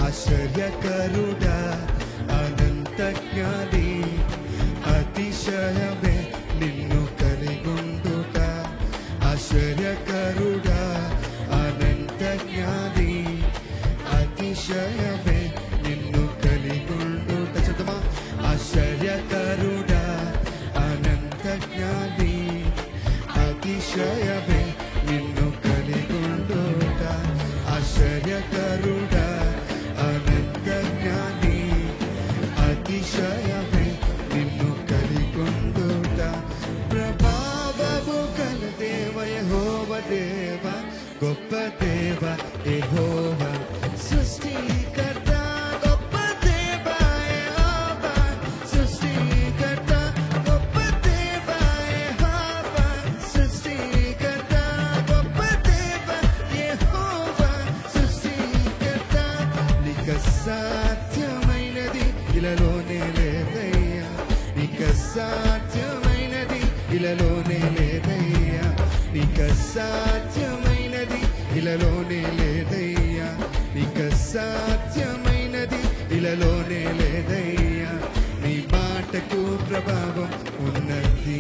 ఆశ్చర్యకరుడా అనంత జ్ఞాని అతిశయమే నిన్ను కలిగుండుట ఆశ్చర్యకరుడా అనంత జ్ఞాని అతిశయమే నిన్ను కలిగుండుట చదవా ఆశ్చర్యకరుడా అనంత జ్ఞాని అతిశయమే నిన్ను కలిగుండుట ఆశ్చర్యకరుడా అనంత జ్ఞాని అతిశయమే నిన్ను కలిగుండుట ప్రభావము గల దేవ యెహోవా దేవ గొప్ప దేవ యెహోవా సృష్టికర్త గొప్ప దేవ యెహోవా సృష్టికర్త గొప్ప దేవ యెహోవా సృష్టికర్త గొప్ప దేవ యెహోవా సృష్టికర్త నీక సాధ్యమైనది ఇలలోనే లేదయ్యా నీక సాధ్యమైనది ఇలలోనే లేదయ్యా నీక సాధ్యమైనది ఇలలోనే లేదయ్యా నీక సాధ్యమైనది ఇలలోనే లేదయ్యా నీ మాటకు ప్రభావం ఉన్నది